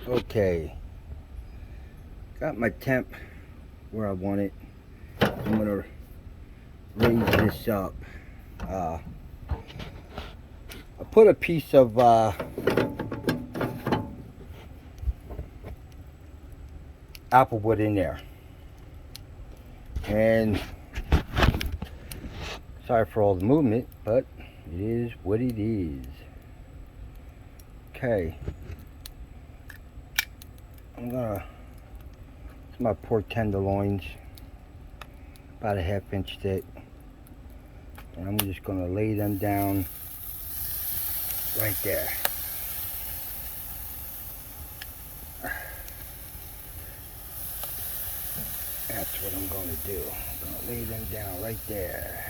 Okay, got my temp where I want it. I'm gonna raise this up. I put a piece of apple wood in there, and sorry for all the movement, but it is what it is. Okay, it's my pork tenderloins, about a 1/2 inch thick, and I'm just gonna lay them down right there. That's what I'm gonna do. I'm gonna lay them down right there.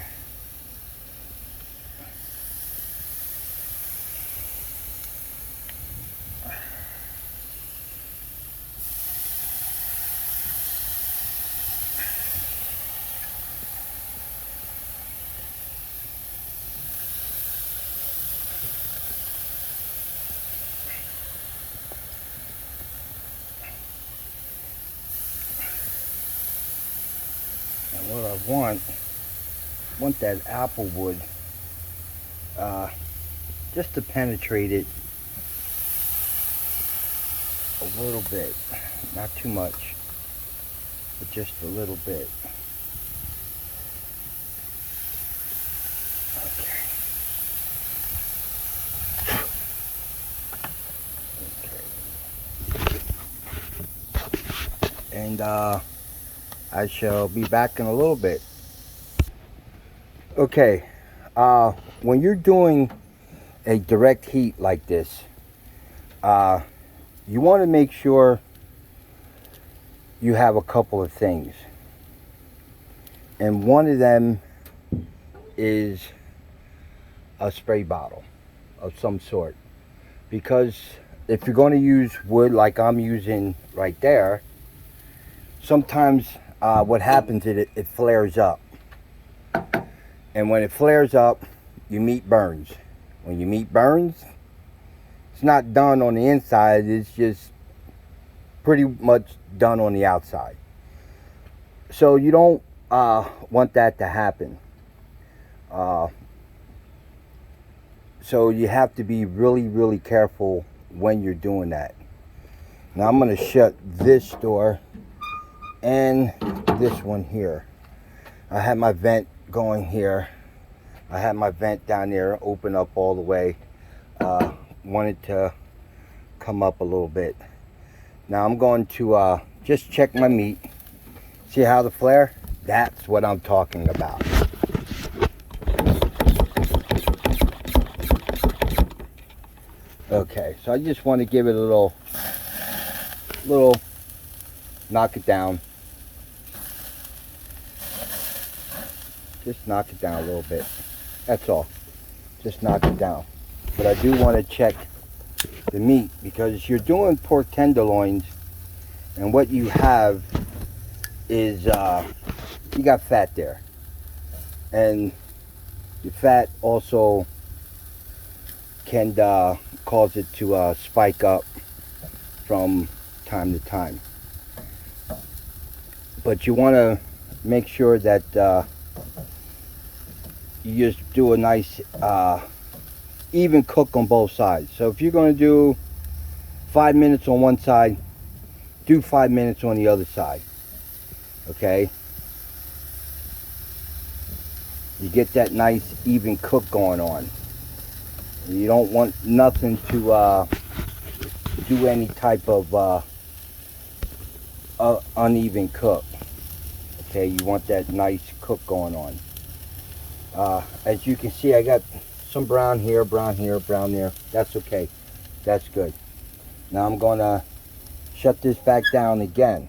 And what I want that apple wood just to penetrate it a little bit, not too much, but just a little bit. Okay. And I shall be back in a little bit. Okay, when you're doing a direct heat like this, you want to make sure you have a couple of things. And one of them is a spray bottle of some sort. Because if you're going to use wood like I'm using right there, sometimes what happens is it flares up. And when it flares up, your meat burns. When your meat burns, it's not done on the inside, it's just pretty much done on the outside. So you don't want that to happen. So you have to be really careful when you're doing that. Now I'm going to shut this door and this one here. I had my vent going here. I had my vent down there open up all the way. Wanted to come up a little bit. Now I'm going to just check my meat. See how the flare? That's what I'm talking about. Okay, so I just want to give it a little knock it down. Just knock it down a little bit. That's all. Just knock it down. But I do want to check the meat, because you're doing pork tenderloins, and what you have is you got fat there, and the fat also can cause it to spike up from time to time. But you want to make sure that you just do a nice even cook on both sides. So if you're going to do 5 minutes on one side, do 5 minutes on the other side. Okay, you get that nice even cook going on. You don't want nothing to do any type of uneven cook. Okay, you want that nice cook going on. As you can see, I got some brown here, brown here, brown there. That's okay. That's good. Now I'm going to shut this back down again.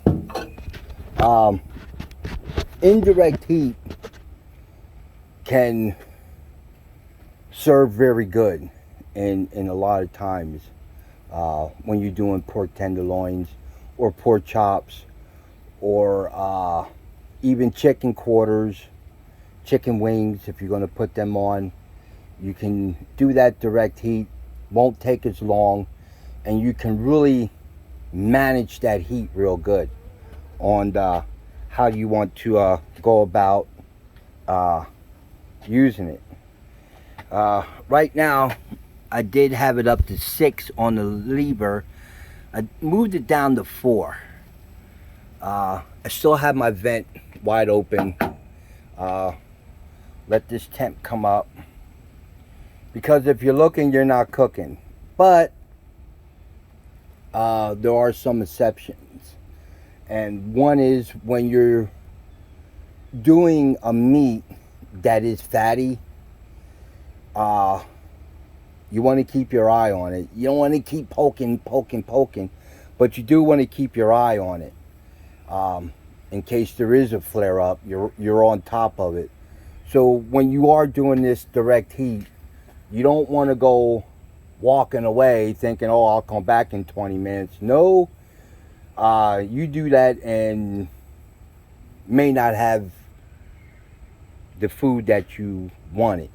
Indirect heat can serve very good in a lot of times when you're doing pork tenderloins or pork chops, or even chicken quarters, chicken wings. If you're going to put them on, you can do that direct heat. Won't take as long, and you can really manage that heat real good on how you want to go about using it. Right now, I did have it up to 6 on the lever. I moved it down to 4. I still have my vent wide open. Let this temp come up. Because if you're looking, you're not cooking. But there are some exceptions. And one is when you're doing a meat that is fatty, you want to keep your eye on it. You don't want to keep poking, but you do want to keep your eye on it. In case there is a flare up, you're on top of it. So when you are doing this direct heat, you don't want to go walking away thinking, oh, I'll come back in 20 minutes. No, you do that and may not have the food that you wanted.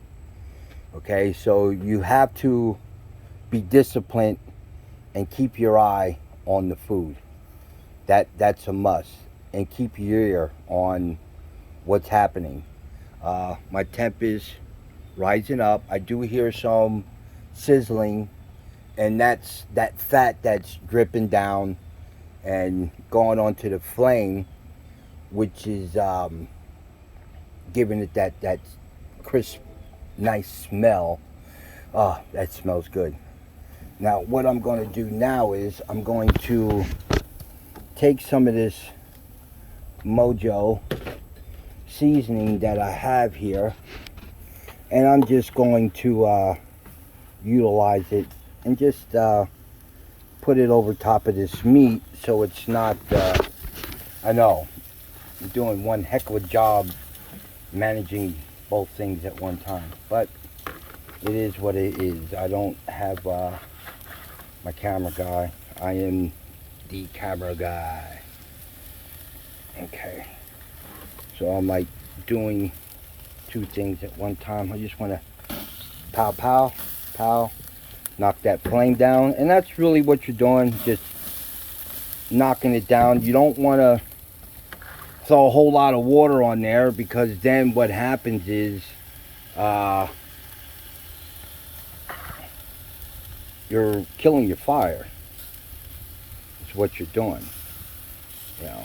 Okay, so you have to be disciplined and keep your eye on the food. That's a must. And keep your ear on what's happening. My temp is rising up. I do hear some sizzling, and that's that fat that's dripping down and going onto the flame, which is giving it that crisp, nice smell. Oh, that smells good. Now what I'm going to do now is I'm going to take some of this Mojo seasoning that I have here, and I'm just going to utilize it and just put it over top of this meat so it's not I know I'm doing one heck of a job managing both things at one time, but it is what it is. I don't have my camera guy. I am the camera guy. Okay, so I'm like doing 2 things at one time. I just want to pow pow pow, knock that flame down, and that's really what you're doing, just knocking it down. You don't want to throw a whole lot of water on there, because then what happens is you're killing your fire. It's what you're doing, you know,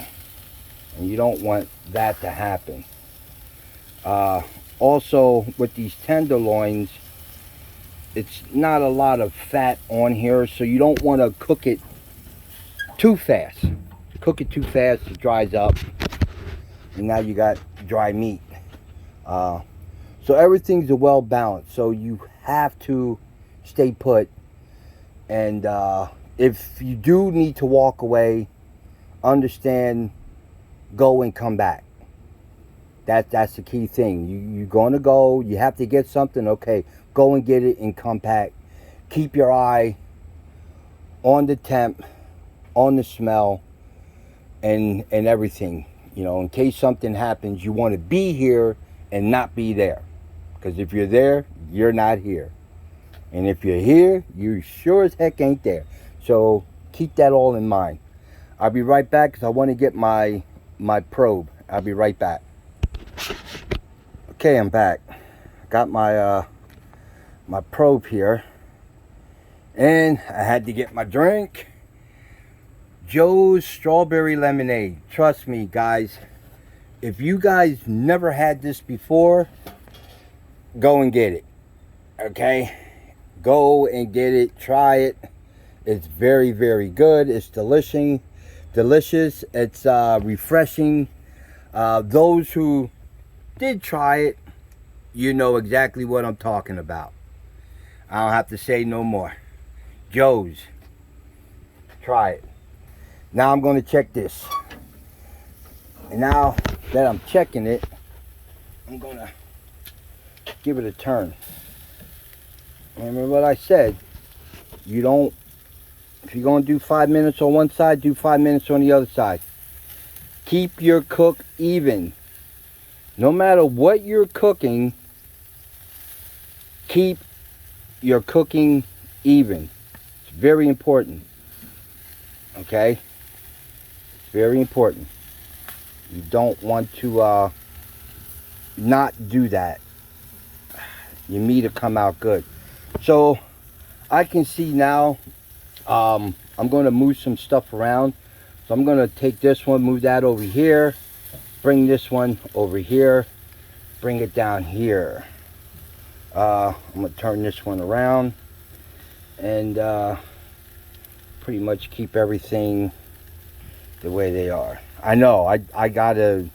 and you don't want that to happen. Also, with these tenderloins, it's not a lot of fat on here, so you don't want to cook it too fast. Cook it too fast, it dries up, and now you got dry meat. So everything's well balanced, so you have to stay put. And if you do need to walk away, understand, go and come back. That's the key thing. You're going to go, you have to get something, okay, go and get it and come back. Keep your eye on the temp, on the smell, and everything. You know, in case something happens, you want to be here and not be there. Because if you're there, you're not here. And if you're here, you sure as heck ain't there. So keep that all in mind. I'll be right back because I want to get my probe. I'll be right back. Okay, I'm back. Got my my probe here, and I had to get my drink. Joe's strawberry lemonade. Trust me, guys, if you guys never had this before, go and get it. Okay, go and get it. Try it. It's very, very good. It's delicious. It's refreshing. Those who did try it, you know exactly what I'm talking about. I don't have to say no more. Joe's. Try it. Now I'm going to check this. And now that I'm checking it, I'm going to give it a turn. Remember what I said. You don't, if you're going to do 5 minutes on one side, do 5 minutes on the other side. Keep your cook even. No matter what you're cooking, keep your cooking even. It's very important. Okay? It's very important. You don't want to not do that. Your meat will come out good. So I can see now, I'm going to move some stuff around. So I'm going to take this one, move that over here, bring this one over here, bring it down here. I'm going to turn this one around and pretty much keep everything the way they are. I know, I gotta,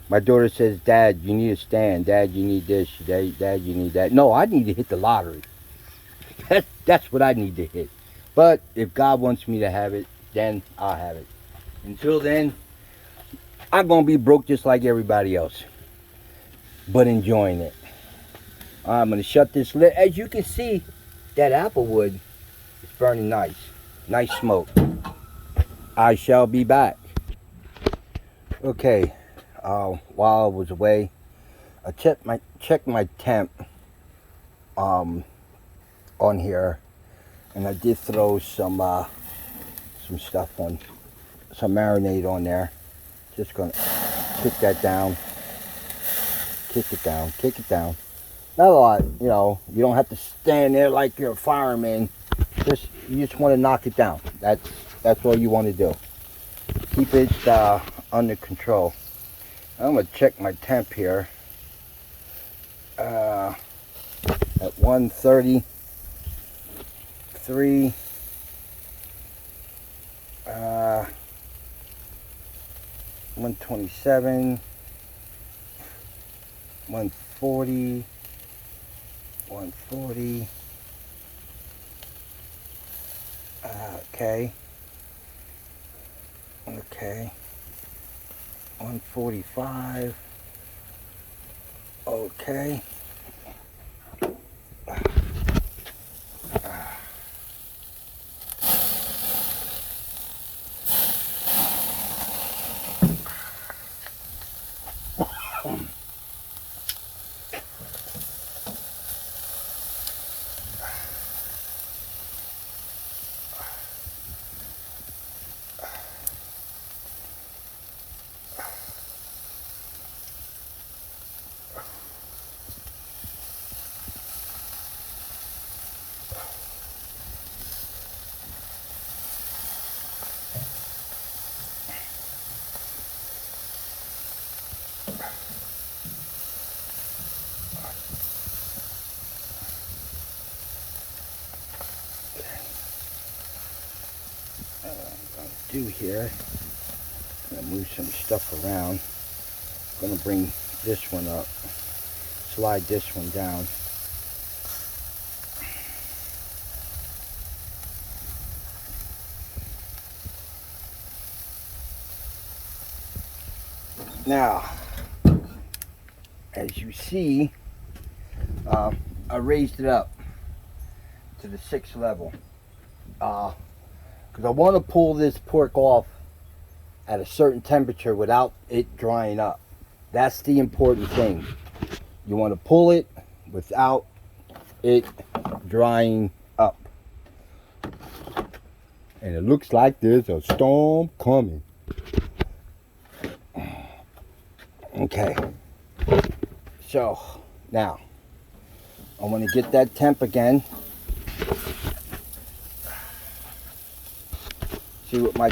my daughter says, Dad, you need a stand. Dad, you need this. Dad, you need that. No, I need to hit the lottery. That's what I need to hit. But if God wants me to have it, then I'll have it. Until then, I'm going to be broke just like everybody else. But enjoying it. I'm going to shut this lid. As you can see, that apple wood is burning nice. Nice smoke. I shall be back. Okay. While I was away, I checked my temp on here, and I did throw some stuff on, some marinade on there. Just gonna kick that down, kick it down. Not a lot, you know. You don't have to stand there like you're a fireman. You just want to knock it down. That's all you want to do. Keep it under control. I'm gonna check my temp here. At 133. 127. 140. 140. Okay. 145. Okay. Do here, I'm gonna move some stuff around. I'm gonna bring this one up, slide this one down. Now, as you see, I raised it up to the 6th level. Because I want to pull this pork off at a certain temperature without it drying up. That's the important thing. You want to pull it without it drying up. And it looks like there's a storm coming. Okay. So, now, I want to get that temp again. See what my